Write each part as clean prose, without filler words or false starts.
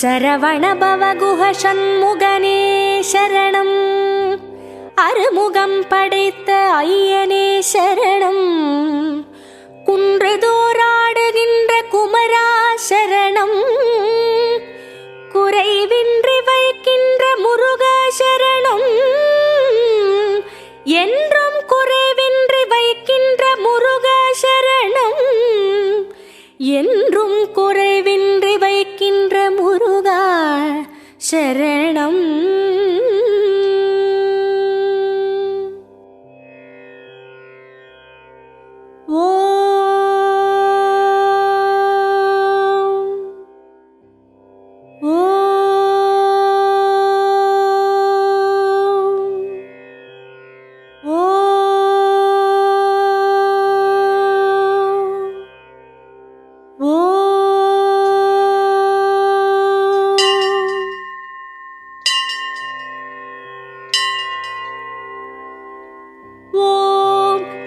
சரவணபவகுஹ சண்முகனே சரணம். அறுமுகம் படைத்த ஐயனே சரணம். குன்றுதோறாடுகின்ற குமரா சரணம். குறைவின்றி வைக்கின்ற முருகா சரணம். என்றும் குறைவின்றி வைக்கின்ற முருகா சரணம். என்றும் குறைவின்றி வைக்கின்ற முருகா சரணம்.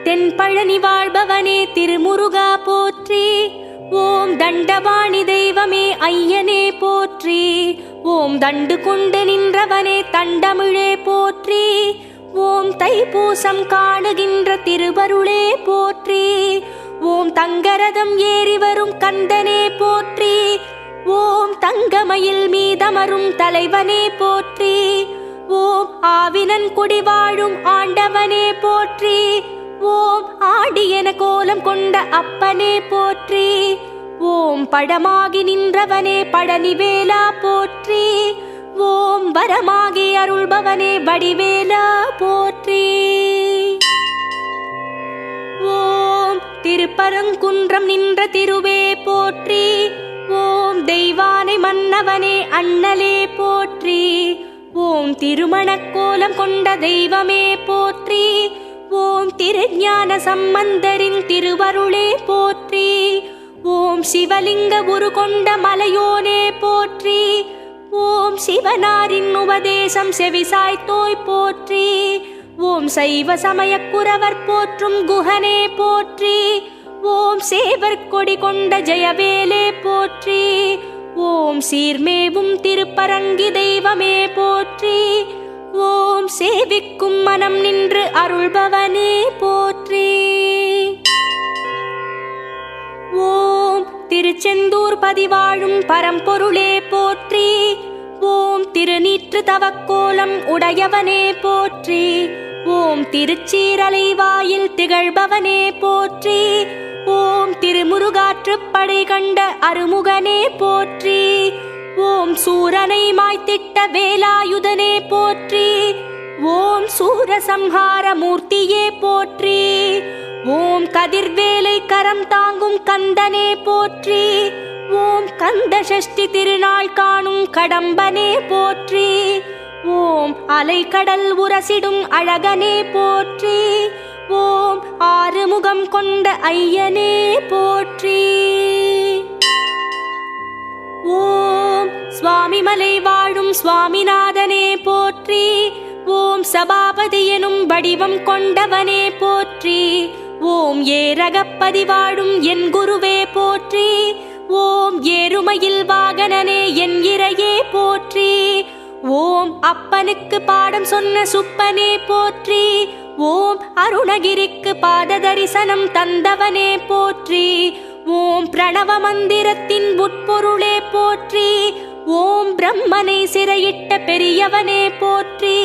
தென்பழனி வாழ்பவனே திருமுருகா போற்றி. ஓம் தண்டபாணி தெய்வமே ஐயனே போற்றி. ஓம் தண்டு கொண்டு நின்றவனே தண்டமிழே போற்றி. ஓம் தைப்பூசம் காணுகின்ற திருவருளே போற்றி. ஓம் தங்கரதம் ஏறி வரும் கந்தனே போற்றி. ஓம் தங்கமயில் மீதமரும் தலைவனே போற்றி. ஓம் ஆவினன் குடி வாழும் ஆண்டவனே போற்றி. ஓம் ஆடியன கோலம் கொண்ட அப்பனே போற்றி. ஓம் பழமாகி நின்றவனே பழனிவேலா போற்றி. ஓம் வரமாகி அருள்பவனே வடிவேலா போற்றி. ஓம் திருப்பரங்குன்றம் நின்ற திருவே போற்றி. ஓம் தெய்வானை மன்னவனே அண்ணலே போற்றி. ஓம் திருமணக்கோலம் கொண்ட தெய்வமே போற்றி. ஓம் திருஞான சம்பந்தரின் திருவருளே போற்றி. ஓம் சிவலிங்க உரு கொண்ட மலையோனே போற்றி. ஓம் சிவனாரின் உபதேசம் செவிசாய்த்தோய் போற்றி. ஓம் சைவ சமய குரவர் போற்றும் குஹனே போற்றி. ஓம் சேவர் கொடி கொண்ட ஜெயவேலே போற்றி. ஓம் சீர்மேவும் திருப்பரங்கி தெய்வமே போற்றி. ஓம் சேவிக்கும் மனம் நின்று அருள்பவனே போற்றி. ஓம் திருச்செந்தூர் பதிவாழும் பரம்பொருளே போற்றி. ஓம் திருநீற்று தவக்கோலம் உடையவனே போற்றி. ஓம் திருச்சீரலை வாயில் திகழ்பவனே போற்றி. ஓம் திருமுருகாற்றுப்படை கண்ட அருமுகனே போற்றி. ஓம் சூரனை மாய்த்திட்ட வேலாயுதனே போற்றி. ஓம் சூரசம்ஹார மூர்த்தியே போற்றி. ஓம் கதிர்வேலை கரம் தாங்கும் கந்தனே போற்றி. ஓம் கந்த சஷ்டி திருநாள் காணும் கடம்பனே போற்றி. ஓம் அலைக்கடல் உரசிடும் அழகனே போற்றி. ஓம் ஆறுமுகம் கொண்ட ஐயனே போற்றி. ஓம் சுவாமிமலை வாழும் சுவாமிநாதனே போற்றி. ஓம் சபாபதி எனும் வடிவம் கொண்டவனே போற்றி. ஓம் ஏரகப்பதி வாழும் என் குருவே போற்றி. ஓம் ஏறுமையில் வாகனனே என் இறையே போற்றி. ஓம் அப்பனுக்கு பாடம் சொன்ன சுப்பனே போற்றி. ஓம் அருணகிரிக்கு பாத தரிசனம் தந்தவனே போற்றி. ஓம் பிரணவ மந்திரத்தின் உட்பொருளே போற்றி. ஓம் பிரம்மனை சிறையிட்ட பெரியவனே போற்றி.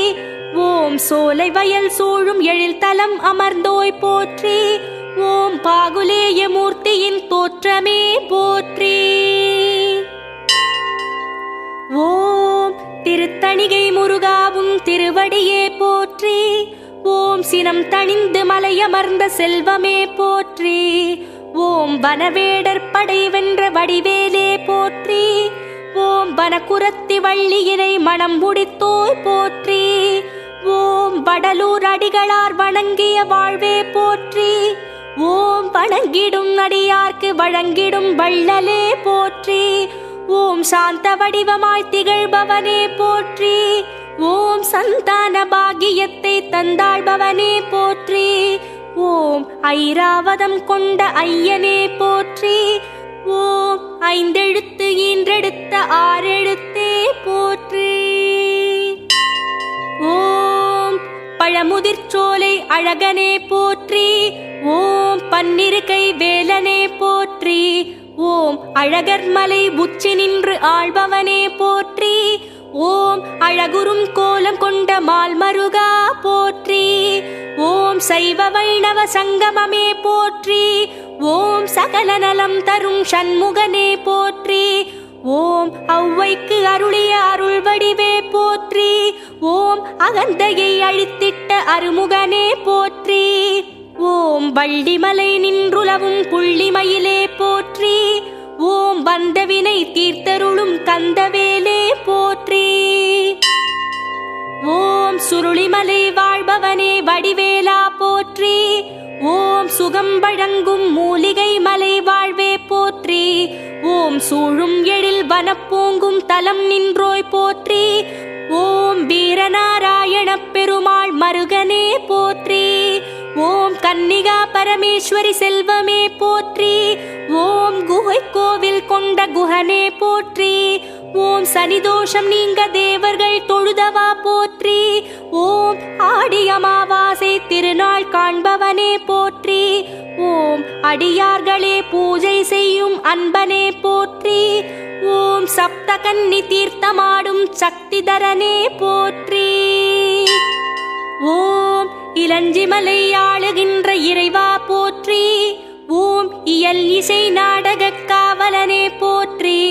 ஓம் சோலை வயல் சூழும் எழில்தலம் அமர்ந்தோய் போற்றி. ஓம் பாகுலேய மூர்த்தியின் தோற்றமே போற்றி. ஓம் திருத்தணிகை முருகாவும் திருவடியே போற்றி. ஓம் சினம் தணிந்து மலையமர்ந்த செல்வமே போற்றி. ஓம் வனவேடர் படை வென்ற வடிவேலே போற்றி. ஓம் வனக்குரத்தி வள்ளியினை மனம் முடித்தோய் போற்றி. ஓம் வடலூர் அடிகளார் வணங்கிய வாழ்வே போற்றி. ஓம் வணங்கிடும் அடியார்க்கு வழங்கிடும் வள்ளலே போற்றி. ஓம் சாந்த வடிவமாய் திகழ்பவனே போற்றி. ஓம் சந்தான பாகியத்தை தந்தாழ்பவனே போற்றி. ஓம் ஐராவதம் கொண்ட ஐயனே போற்றி. ஓம் ஐந்தெழுத்து ஈன்றெடுத்த ஆறெழுத்தே போற்றி. ஓம் பழமுதிர்ச்சோலை அழகனே போற்றி. ஓம் பன்னிருகை வேலனே போற்றி. ஓம் அழகர்மலை உச்சி நின்று ஆள்பவனே போற்றி. ஓம் அழகுறும் கோலம் கொண்ட மால்மருகா போற்றி. ஓம் சைவ வைணவ சங்கமமே போற்றி. ஓம் சகல நலம் தரும் சண்முகனே போற்றி. ஓம் ஔவைக்கு அருளிய அருள் வடிவே போற்றி. ஓம் அகந்தையை அழித்திட்ட அருமுகனே போற்றி. ஓம் வள்ளிமலை நின்றுலவும் புள்ளிமயிலே போற்றி. ஓம் வந்தவினை தீர்த்தருளும் கந்தவேலே போற்றி. ஓம் சுருளிமலை வாழ்பவனே வடிவேலா போற்றி. ஓம் சுகம் வழங்கும் மூலிகை மலை வாழ்வே போற்றி. ஓம் சூழும் எழில் வனப்பூங்கும் தலம் நின்றோய் போற்றி. ஓம் வீரநாராயண பெருமாள் மருகனே போற்றி. ஓம் கன்னிகா பரமேஸ்வரி செல்வமே போற்றி. ஓம் குகை கோவில் கொண்ட குஹனே போற்றி. ஓம் சனிதோஷம் நீங்க தேவர்கள் தொழுதவா போற்றி. ஓம் ஆடி அமாவாசை திருநாள் காண்பவனே போற்றி. ஓம் அடியார்களே பூஜை செய்யும் அன்பனே போற்றி. ஓம் சப்த கன்னி தீர்த்தமாடும் சக்திதரனே போற்றி. ஓம் இளஞ்சிமலை ஆளுகின்ற இறைவா போற்றி. ஓம் இயல் இசை நாடக காவலனே போற்றி.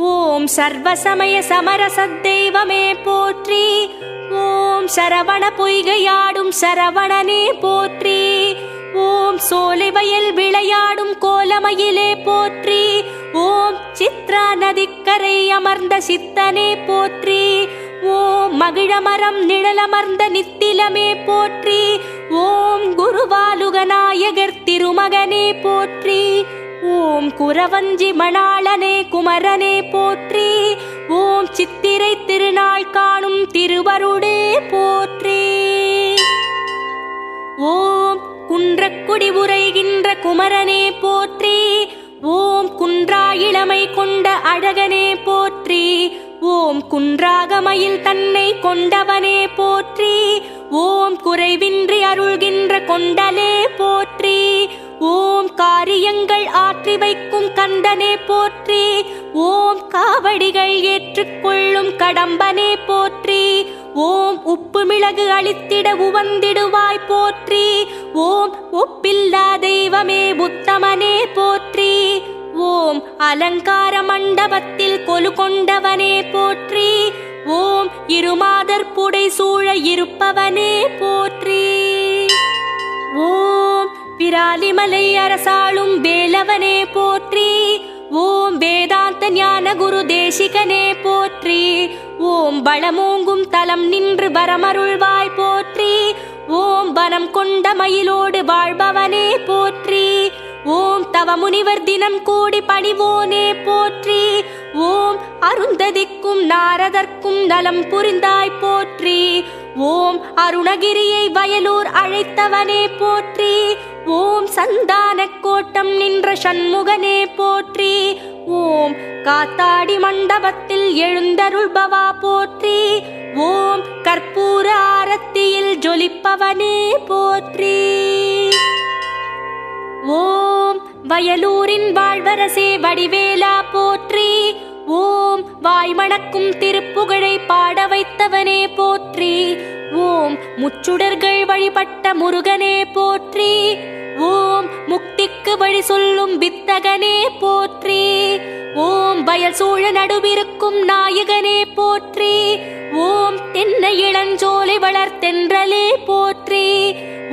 ஓம் சர்வசமய சமரச தெய்வமே போற்றி. ஓம் சரவண பொய்கையாடும் சரவணனே போற்றி. ஓம் சோலை வயல் விளையாடும் கோலமயிலே போற்றி. ஓம் சித்ரா நதிக்கரை அமர்ந்த சித்தனே போற்றி. ஓம் மகிழமரம் நிழலமர்ந்த நித்திலமே போற்றி. ஓம் குருவாலுகநாயகர் திருமகனே போற்றி. ஓம் குரவஞ்சி மணாளனே குமரனே போற்றி. ஓம் சித்திரை திருநாள் காணும் திருவருடே போற்றி. ஓம் குன்றக்குடி உரைகின்ற குமரனே போற்றி. ஓம் குன்றா இளமை கொண்ட அழகனே போற்றி. ஓம் குன்றாகமயில் தன்னை கொண்டவனே போற்றி. ஓம் குறைவின்றி அருள்கின்ற கொண்டலே போற்றி. ஓம் காரியங்கள் ஆற்றி வைக்கும் கந்தனே போற்றி. ஓம் காவடிகள் ஏற்றுக்கொள்ளும் கடம்பனே போற்றி. ஓம் உப்பு மிளகு அளித்திட உவந்திடுவாய் போற்றி. ஓம் ஒப்பில்லா தெய்வமே உத்தமனே போற்றி. ஓம் அலங்கார மண்டபத்தில் கொலு கொண்டவனே போற்றி. ஓம் இருமாதர் புடை சூழ இருப்பவனே போற்றி. ஓம் விராலிமலை அரசாளும் வேலவனே போற்றி. ஓம் வேதாந்த ஞான குரு தேசிகனே போற்றி. ஓம் பலமோங்கும் தலம் நின்று வரமருள்வாய் போற்றி. ஓம் வனம் கொண்ட மயிலோடு வாழ்பவனே போற்றி. ஓம் தவமுனிவர் தினம் கூடி பணிவோனே போற்றி. ஓம் அருந்ததிக்கும் நாரதற்கும் நலம் புரிந்தாய் போற்றி. ஓம் அருணகிரியை வயலூர் அழைத்தவனே போற்றி. ஓம் சந்தான கோட்டம் நின்ற சண்முகனே போற்றி. ஓம் காத்தாடி மண்டபத்தில் எழுந்தருள்பவா போற்றி. ஓம் கற்பூர ஆரத்தியில் ஜொலிப்பவனே போற்றி. ஓம் வயலூரின் வாழ்வரசே வடிவேலா போற்றி. ஓம் வாய்மணக்கும் திருப்புகழை பாட வைத்தவனே போற்றி. ஓம் முச்சுடர்கள் வழிபட்ட முருகனே போற்றி. ஓம் முக்திக்கு வழி சொல்லும் வித்தகனே போற்றி. ஓம் வயல் சூழ நடுவிருக்கும் நாயகனே போற்றி. ஓம் தென்னை இளஞ்சோலை வளர்த்தென்றலே போற்றி.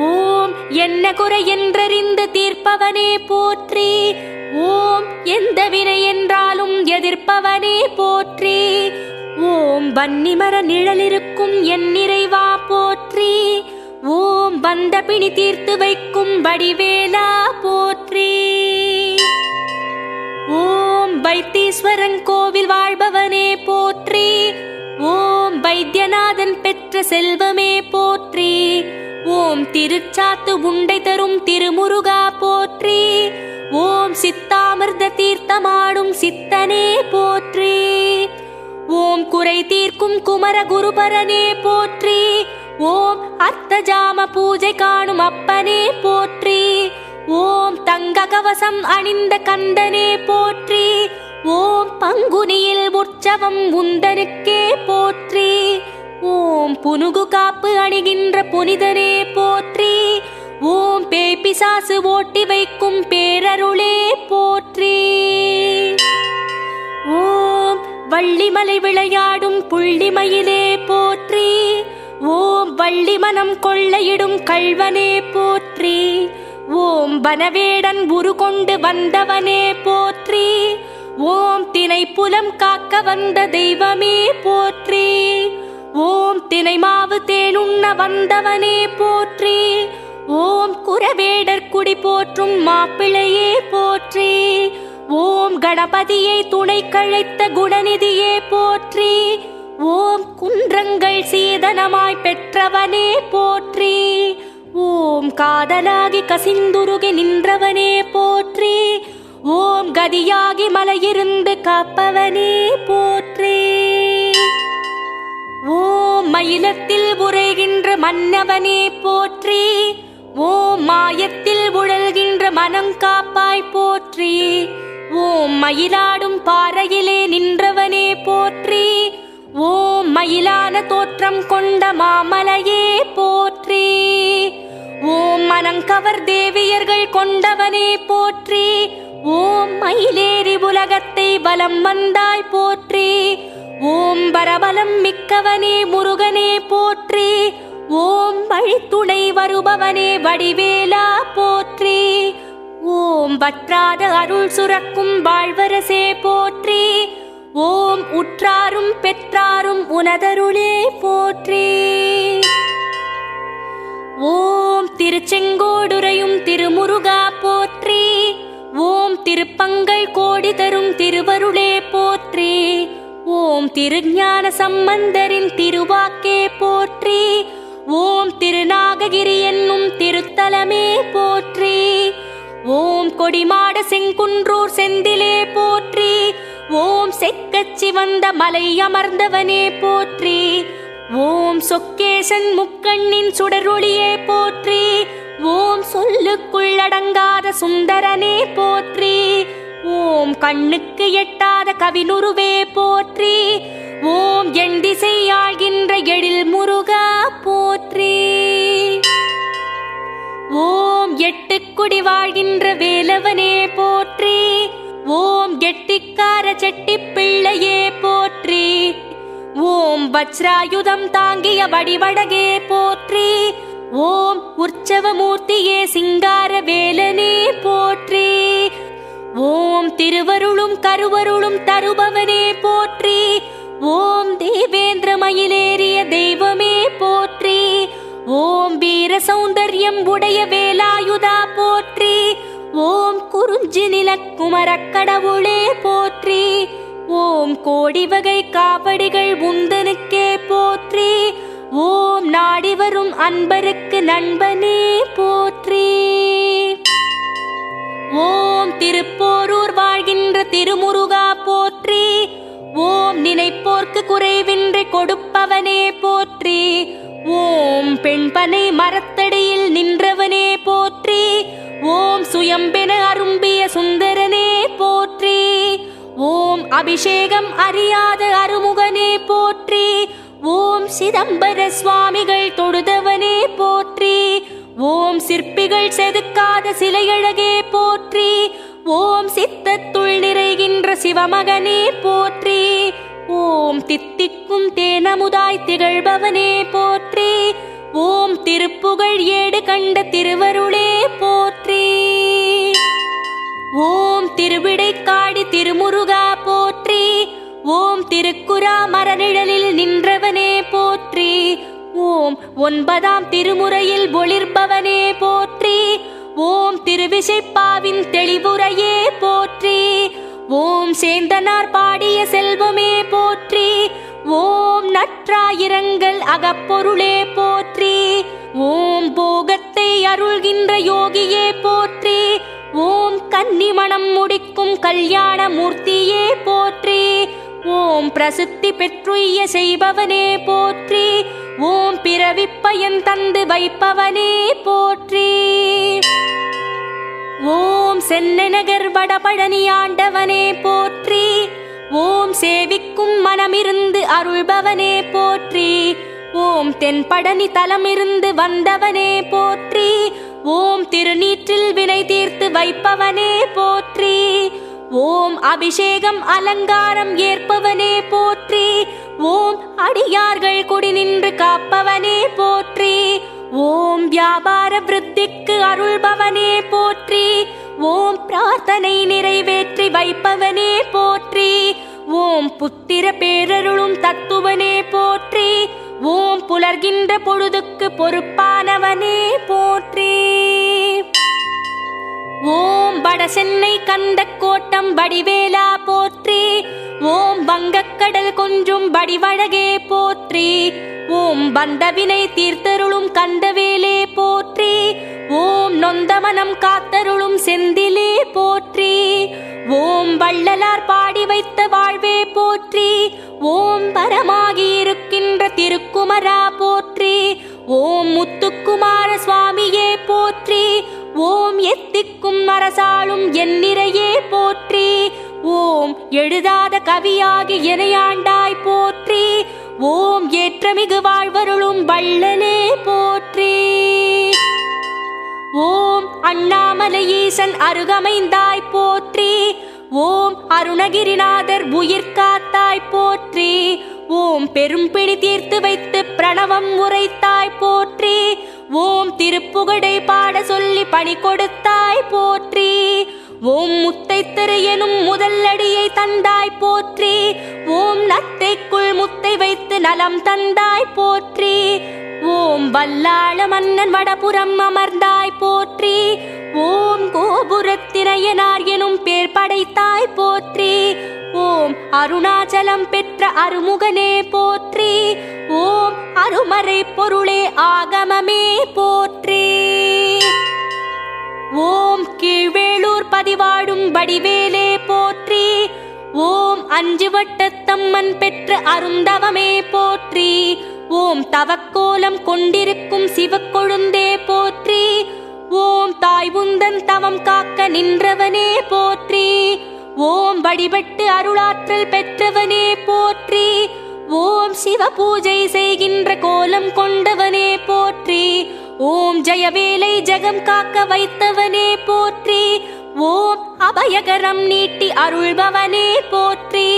ஓம் என்ன குறை என்றறிந்து தீர்ப்பவனே போற்றி. ஓம் எந்த வினை என்றாலும் எதிர்ப்பவனே போற்றி. ஓம் வன்னிமர நிழலிருக்கும் என் நிறைவா போற்றி. ஓம் வந்த பிணி தீர்த்து வைக்கும் வடிவேலா போற்றி. ஓம் வைத்தீஸ்வரன் கோவில் வாழ்பவனே போற்றி. ஓம் வைத்தியநாதன் பெற்ற செல்வமே போற்றி. ஓம் திருச்சாத்து உண்டை தரும் திருமுருகா போற்றி. ஓம் சித்தாம அமிர்த தீர்த்தமாடும் சித்தனே போற்றி. ஓம் குறை தீர்க்கும் குமர குருபரனே போற்றி. ஓம் அர்த்தஜாம பூஜை காணும் அப்பனே போற்றி. ஓம் தங்க கவசம் அணிந்த கந்தனே போற்றி. ஓம் பங்குனியில் உற்சவம் உந்தனுக்கே போற்றி. ஓம் புனுகு காப்பு அணிகின்ற புனிதனே போற்றி. ஓம் பேய்பிசாசு ஓட்டி வைக்கும் பேரருளே போற்றி. ஓம் வள்ளிமலை விளையாடும் புள்ளிமயிலே போற்றி. ஓம் வள்ளி மனம் கொள்ளையிடும் கள்வனே போற்றி. ஓம் வனவேடன் உருகொண்டு வந்தவனே போற்றி. ஓம் தினை புலம் காக்க வந்த தெய்வமே போற்றி. ஓம் தினை மாவு தேனுண்ண வந்தவனே போற்றி. ஓம் குரவேடர் குடி போற்றும் மாப்பிள்ளையே போற்றி. ஓம் கணபதியை துணை கழைத்த குணநிதியே போற்றி. ஓம் குன்றங்கள் சீதனமாய் பெற்றவனே போற்றி. ஓம் காதலாகி கசிந்துருகி நின்றவனே போற்றி. ஓம் கதியாகி மலையிருந்து காப்பவனே போற்றி. ஓம் மயிலத்தில் உரைகின்ற மன்னவனே போற்றி. ஓம் மாயத்தில் உழல்கின்ற மனம் காப்பாய் போற்றி. ஓம் மயிலாடும் பாறையிலே நின்றவனே போற்றி. ஓம் மயிலான தோற்றம் கொண்ட மாமலையே போற்றி. ஓம் மனங்கவர் தேவியர்கள் கொண்டவனே போற்றி. ஓம் மயிலேறி உலகத்தை பலம் வந்தாய் போற்றி. ஓம் பரபலம் மிக்கவனே முருகனே போற்றி. ஓம் வழித்துணை வருபவனே வடிவேலா போற்றி. ஓம் வற்றாத அருள் சுரக்கும் வாழ்வரசே போற்றி. ஓம் உற்றாரும் பெற்றாரும் உனதருளே போற்றி. ஓம் திருச்செங்கோடுரையும் திருமுருகா போற்றி. ஓம் திருப்பங்கள் கோடி தரும் திருவருளே போற்றி. ஓம் திருஞான சம்பந்தரின் திருவாக்கே போற்றி. ஓம் திருநாககிரி என்னும் திருத்தலமே போற்றி. ஓம் கொடிமாட செங்குன்றூர் செந்திலே போற்றி. ஓம் செக்கச்சி வந்த மலை அமர்ந்தவனே போற்றி. ஓம் சொக்கேசன் முக்கண்ணின் சுடரொளியே போற்றி. ஓம் சொல்லுக்குள்ளடங்காத சுந்தரனே போற்றி. ஓம் கண்ணுக்கு எட்டாத கவினுருவே போற்றி. ஓம் எண் திசை ஆழ்கின்ற எழில் முருகா போற்றி. ஓம் எட்டுக்குடி வாழ்கின்ற வேலவனே போற்றி. ஓம் கெட்டிக்கார செட்டி பிள்ளையே போற்றி. ஓம் வஜ்ராயுதம் தாங்கிய வடிவடகே போற்றி. ஓம் உற்சவமூர்த்தியே சிங்கார வேலனே போற்றி. ஓம் திருவருளும் கருவருளும் தருபவனே போற்றி. ஓம் தேவேந்திர மயிலேறிய தெய்வமே போற்றி. ஓம் வீர சௌந்தர்யம் உடைய வேலாயுதா போற்றி. ஓம் குறிஞ்சி நிலக்குமரக் கடவுளே போற்றி. ஓம் கோடி வகை காவடிகள் உந்தனுக்கே போற்றி. ஓம் நாடி வரும் அன்பருக்கு நண்பனே போற்றி. ஓம் திருப்போரூர் வாழ்கின்ற திருமுருகா போற்றி. ஓம் நினைப்போர்க்கு குறைவின்றி கொடுப்பவனே போற்றி. ஓம் பெண்பனை மரத்தடியில் நின்றவனே போற்றி. ஓம் சுயம்பென அரும்பிய சுந்தரனே போற்றி. ஓம் அபிஷேகம் அறியாத அருமுகனே போற்றி. ஓம் சிதம்பர சுவாமிகள் தொழுதவனே போற்றி. ஓம் சிற்பிகள் செதுக்காத சிலையழகே போற்றி. ஓம் சித்தத்துள் நிறைகின்ற சிவமகனே போற்றி. ஓம் தித்திக்கும் தேனமுதாய் திகழ்பவனே போற்றி. ஓம் திருப்புகழ் ஏடு கண்ட திருவருளே போற்றி. ஓம் திருவிடைக்காடி திருமுருகா போற்றி. ஓம் திருக்குறா மரநிழலில் நின்றவனே போற்றி. ஓம் 9ஆம் திருமுறையில் ஒளிர்பவனே போற்றி. ஓம் திருவிசைப்பாவின் தெளிவுரையே போற்றி. ஓம் சேந்தனார் பாடிய செல்வமே போற்றி. ஓம் நற்றாயிரங்கள் அகப்பொருளே போற்றி. ஓம் போகத்தை அருள்கின்ற யோகியே போற்றி. ஓம் கன்னிமணம் முடிக்கும் கல்யாண மூர்த்தியே போற்றி. ஓம் பிரசித்தி பெற்றுய்ய செய்பவனே போற்றி. ஓம் பிறவிப்பயன் தந்து வைப்பவனே போற்றி. ஓம் சென்னநகர் வடபழனி ஆண்டவனே போற்றி. ஓம் சேவிக்கும் மனமிருந்து அருள்பவனே போற்றி. ஓம் தென்பழனி தலமிருந்து வந்தவனே போற்றி. ஓம் திருநீற்றில் வினை தீர்த்து வைப்பவனே போற்றி. ஓம் அபிஷேகம் அலங்காரம் ஏற்பவனே போற்றி. ஓம் அடியார்கள் குடி நின்று காப்பவனே போற்றி. ஓம் வியாபார விருத்திக்கு அருள்பவனே போற்றி. ஓம் பிரார்த்தனை நிறைவேற்றி வைப்பவனே போற்றி. ஓம் புத்திர பேரருளும் தத்துவனே போற்றி. ஓம் புலர்கின்ற பொழுதுக்கு பொறுப்பானவனே போற்றி. ஓம் வடசென்னை கந்த கோட்டம் வடிவேலா போற்றி. ஓம் வங்கக்கடல் கொஞ்சும் வடிவழகே போற்றி. ஓம் வந்தவினை தீர்த்தருளும் கந்தவேலே போற்றி. ஓம் நொந்தமனம் காத்தருளும் செந்திலே போற்றி. ஓம் வள்ளலார் பாடி வைத்த வாழ்வே போற்றி. ஓம் பரமாகி இருக்கின்ற திருக்குமரா போற்றி. ஓம் முத்துக்குமார சுவாமியே போற்றி. ஓம் எத்திக்கும் அரசாளும் எண்ணிறையே போற்றி. ஓம் எழுதாத கவியாகி எனையாண்டாய் போற்றி. ஓம் ஏற்றமிகு வாழ்வருளும் வள்ளலே போற்றி. ஓம் அண்ணாமலை ஈசன் அருகமைந்தாய் போற்றி. ஓம் அருணகிரிநாதர் உயிர் காத்தாய் போற்றி. ஓம் பெரும்பிடி தீர்த்து வைத்து பிரணவம் உரைத்தாய் போற்றி. ஓம் திருப்புகழை பாட சொல்லி பணி கொடுத்தாய் போற்றி. ஓம் முத்தைத்திரு எனும் முதல்லடியை தந்தாய் போற்றி. ஓம் நத்தைக்குள் முத்தை வைத்து நலம் தந்தாய் போற்றி. ஓம் வல்லாள மன்னன் வடபுறம் அமர்ந்தாய் போற்றி. ஓம் கோபுரத்தினையனார் எனும் பேர் படைத்தாய் போற்றி. ஓம் அருணாச்சலம் பெற்ற அருமுகனே போற்றி. ஓம் அருமறை பொருளே ஆகமமே போற்றி. ஓம் கீழ்வேளூர் பதிவாடும் வடிவேலே போற்றி. ஓம் அஞ்சு வட்டத்தம்மன் பெற்ற அருந்தவமே போற்றி. ஓம் தவக்கோலம் கொண்டிருக்கும் சிவக்கொழுந்தே போற்றி. ஓம் தாய் உந்தன் தவம் காக்க நின்றவனே போற்றி. ஓம் வழிபட்டு அருளாற்றல் பெற்றவனே போற்றி. ஓம் சிவ பூஜை செய்கின்ற கோலம் கொண்டவனே போற்றி. ஓம் ஜெயவேலை ஜெகம் காக்க வைத்தவனே போற்றி. ஓம் அபயகரம் நீட்டி அருள்பவனே போற்றி.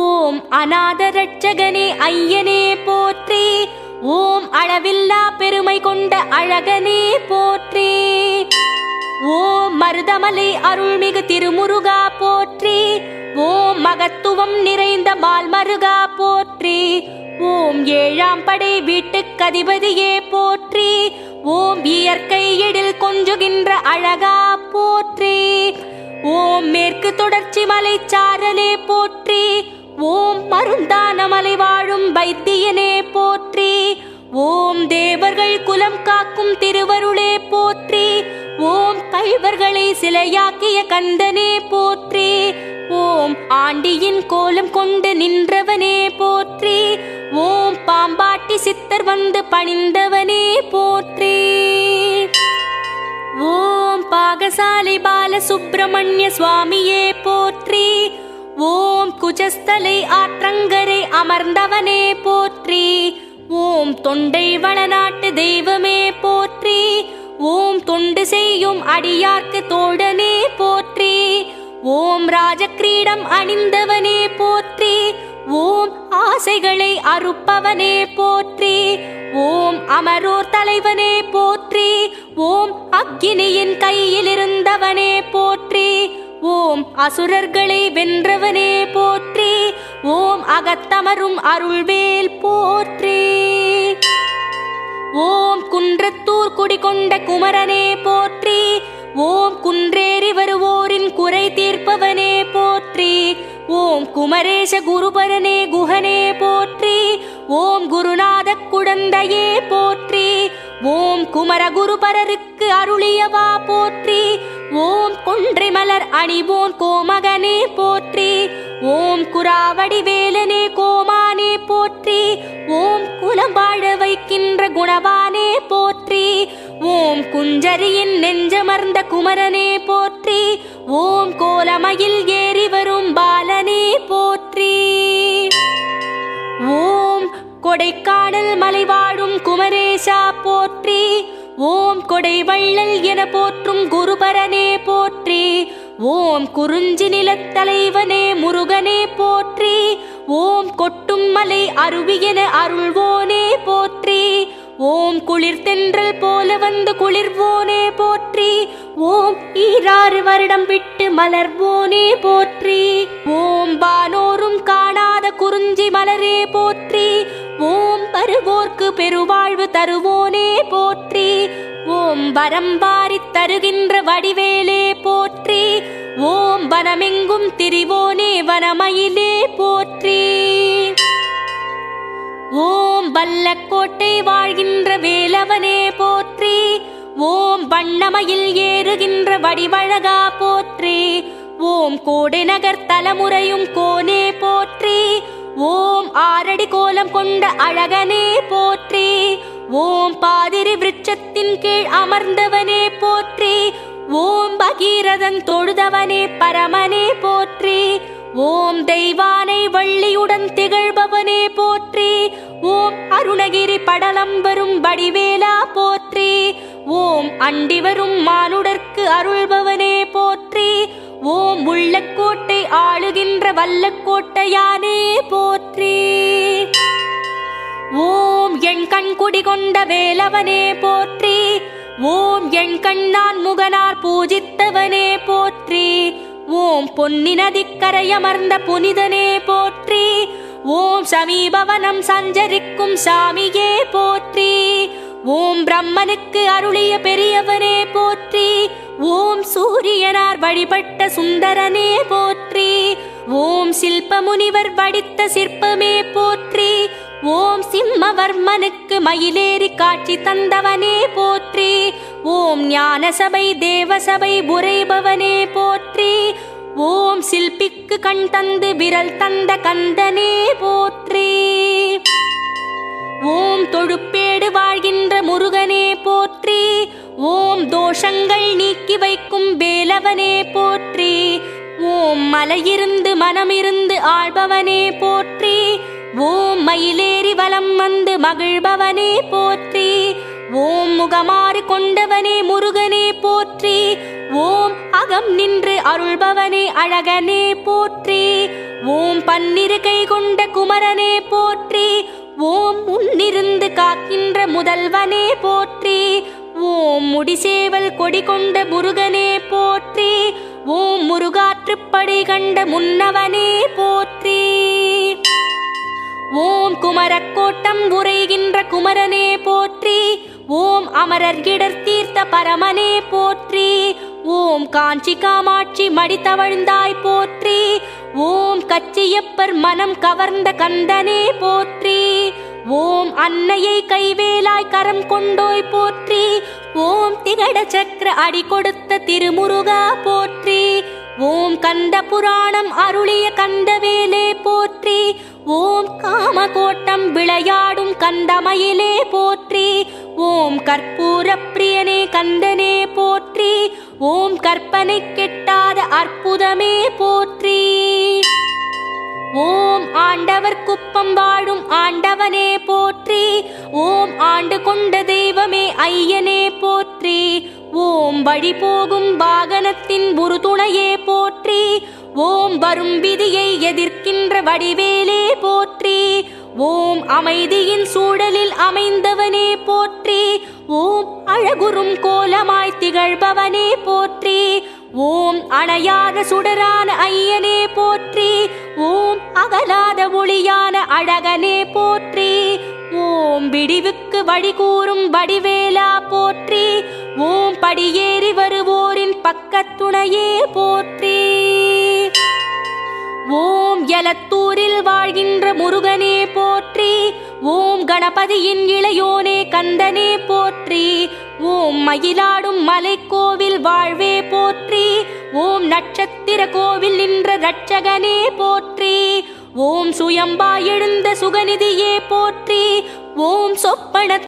ஓம் அநாத ரட்சகனே ஐயனே போற்றி. ஓம் அளவில்லா பெருமை கொண்ட அழகனே போற்றி. ஓம் மருதமலை அருள்மிகு திருமுருகா போற்றி. ஓம் மகத்துவம் நிறைந்த மால்மருகா போற்றி. ஓம் ஏழாம் படை வீட்டுக்கதிபதியே போற்றி. ஓம் இயற்கை எழில் கொஞ்சுகின்ற அழகா போற்றி. ஓம் மேற்கு தொடர்ச்சி மலை சாரலே போற்றி. ஓம் மருந்தான மலை வாழும் வைத்தியனே போற்றி. ஓம் தேவர்கள் குலம் காக்கும் திருவருளே போற்றி. ஓம் கள்வர்களை சிலையாக்கிய கந்தனே போற்றி. ஓம் ஆண்டியின் கோலம் கொண்டு நின்றவனே போற்றி. ஓம் பாம்பாட்டி சித்தர் வந்து பணிந்தவனே போற்றி. ஓம் பாகசாலை பால சுப்பிரமணிய சுவாமியே போற்றி. ஓம் குஜஸ்தலை ஆற்றங்கரை அமர்ந்தவனே போற்றி. ஓம் தொண்டை வளநாட்டு தெய்வமே போற்றி. ஓம் தொண்டு செய்யும் அடியார்க்கு தோழனே போற்றி. ஓம் ராஜக்கிரீடம் அணிந்தவனே போற்றி. ஓம் ஆசைகளை அறுப்பவனே போற்றி. ஓம் அமரோர் தலைவனே போற்றி. ஓம் அக்கினியின் கையில் இருந்தவனே போற்றி. ஓம் அசுரர்களை வென்றவனே போற்றி. ஓம் அகத்தமரும் அருள்வேல் போற்றி. ஓம் குன்றத்தூர் குடிகொண்ட குமரனே போற்றி. ஓம் குன்றேறி வருவோரின் குறை தீர்ப்பவனே போற்றி. ஓம் குமரேச குருபரனே குஹனே போற்றி. ஓம் குருநாத குடந்தையே போற்றி. ஓம் குமர குருபரருக்கு அருளியவா போற்றி. ஓம் கொன்றை மலர் அணிவோன் கோமகனே போற்றி. ஓம் குராவடி வேலனே கோமானே போற்றி. ஓம் குலம் வாழ வைக்கின்ற குணவானே போற்றி. ஓம் குஞ்சரியின் நெஞ்சமர்ந்த குமரனே போற்றி. ஓம் கோலமயில் ஏறி வரும் பாலனே போற்றி. ஓம் கொடைக்கானல் மலை வாழும் குமரேசா போற்றி. ஓம் கொடை வள்ளல் என போற்றும் குருபரனே போற்றி. ஓம் குறிஞ்சி நிலத்தலைவனே முருகனே போற்றி. ஓம் கொட்டும் மலை அருவி என அருள்வோனே போற்றி. ஓம் குளிர் தென்றல் போல வந்து குளிர்வோனே போற்றி. ஓம் ஈராறு வருடம் விட்டு மலர்வோனே போற்றி. ஓம் வானோரும் காணாத குறிஞ்சி மலரே போற்றி. ஓம் பருவோர்க்கு பெருவாழ்வு தருவோனே போற்றி. ஓம் வரம் வாரித் தருகின்ற வடிவேலே போற்றி. ஓம் வனமெங்கும் திரிவோனே வனமயிலே போற்றி. ஓம் வல்லக்கோட்டை வாழ்கின்ற வேலவனே போற்றி. ஓம் வண்ணமயில் ஏறுகின்ற வடிவழகா போற்றி. ஓம் கோடை நகர் தலைமுறையும் கோனே போற்றி. ஓம் ஆரடி கோலம் கொண்ட அழகனே போற்றி. ஓம் பாதிரி விருட்சத்தின் கீழ் அமர்ந்தவனே போற்றி. ஓம் பகீரதன் தொழுதவனே பரமனே போற்றி. ஓம் தெய்வானை வள்ளியுடன் திகழ்பவனே போற்றி. ஓம் அருணகிரி படலம் வரும் வடிவேலா போற்றி. ஓம் அண்டி வரும் மானுடர்க்கு அருள்பவனே போற்றி. ஓம் உள்ளக்கோட்டை ஆளுகின்ற வல்லக்கோட்டையானே போற்றி. ஓம் என் கண் குடி கொண்ட வேலவனே போற்றி. ஓம் என் கண்ணான் முகனார் பூஜித்தவனே போற்றி. ஓம் பொன்னி நதிக்கரையமர்ந்த புனிதனே போற்றி. ஓம் சமீபவனம் சஞ்சரிக்கும் சாமியே போற்றி. ஓம் பிரம்மனுக்கு அருளிய பெரியவனே போற்றி. ஓம் சூரியனார் வழிபட்ட சுந்தரனே போற்றி. ஓம் சில்ப முனிவர் வடித்த சிற்பமே போற்றி. ஓம் சிம்மவர்மனுக்கு மயிலேறி காட்சி தந்தவனே போற்றி. ஓம் ஞானசபை தேவசபை உரைபவனே போற்றி. ஓம் சில்பிக்கு கண் தந்து விரல் தந்த கந்தனே போற்றி. ஓம் தொழுப்பேடு வாழ்கின்ற முருகனே போற்றி. ஓம் தோஷங்கள் நீக்கி வைக்கும் வேலவனே போற்றி. ஓம் மலையிருந்து மனமிருந்து ஆள்பவனே போற்றி. ஓம் மயிலேறி வலம் வந்து மகிழ்பவனே போற்றி. ஓம் முகமாறு கொண்டவனே முருகனே போற்றி. ஓம் அகம் நின்று அருள்பவனே அழகனே போற்றி. ஓம் பன்னிரு கை கொண்ட குமரனே போற்றி. ஓம் முன்னிருந்து காக்கின்ற முதல்வனே போற்றி. ஓம் முடிசேவல் கொடி கொண்ட முருகனே போற்றி. ஓம் முருகாற்றுப்படை கண்ட முன்னவனே போற்றி. ஓம் குமரக்கோட்டம் உரைகின்ற குமரனே போற்றி. ஓம் அமரர் இடர் தீர்த்த பரமனே போற்றி. ஓம் காஞ்சி காமாட்சி மடி தவழ்ந்தாய் போற்றி. ஓம் கச்சியப்பர் மனம் கவர்ந்த கந்தனே போற்றி. ஓம் அன்னையை கைவேலாய் கரம் கொண்டோய் போற்றி. ஓம் திகட சக்கர அடி கொடுத்த திருமுருகா போற்றி. ஓம் கந்த புராணம் அருளிய கந்தவேலே போற்றி. ஓம் காமகோட்டம் விளையாடும் கந்தமயிலே போற்றி. ஓம் கற்பூர பிரியனே கந்தனே போற்றி. ஓம் கற்பனை கெட்டாத அற்புதமே போற்றி. ஓம் ஆண்டவர் குப்பம் வாழும் ஆண்டவனே போற்றி. ஓம் ஆண்டு கொண்ட தெய்வமே ஐயனே போற்றி. ஓம் வழி போகும் வாகனத்தின் உறுதுணையே போற்றி. ஓம் வரும் விதியை எதிர்க்கின்ற வடிவேலே போற்றி. ஓம் அமைதியின் சூழலில் அமைந்தவனே போற்றி. ஓம் அழகுறும் கோலமாய் திகழ்பவனே போற்றி. ஓம் அணையாத சுடரான ஐயனே போற்றி. ஓம் அகலாத ஒளியான அழகனே போற்றி. ஓம் விடிவுக்கு வழி கூறும் வடிவேலா போற்றி. ஓம் படியேறி வருவோரின் பக்கத்துணையே போற்றி. ஓம் எலத்தூரில் வாழ்கின்ற முருகனே போற்றி. ஓம் கணபதியின் இளையோனே கந்தனே போற்றி. ஓம் மயிலாடும் மலைக்கோவில் வாழ்வே போற்றி. ஓம் நட்சத்திர கோவில் நின்ற ரட்சகனே போற்றி. ஓம் சுயம்பா எழுந்த சுகநிதியே போற்றி. ஓம் சொப்பன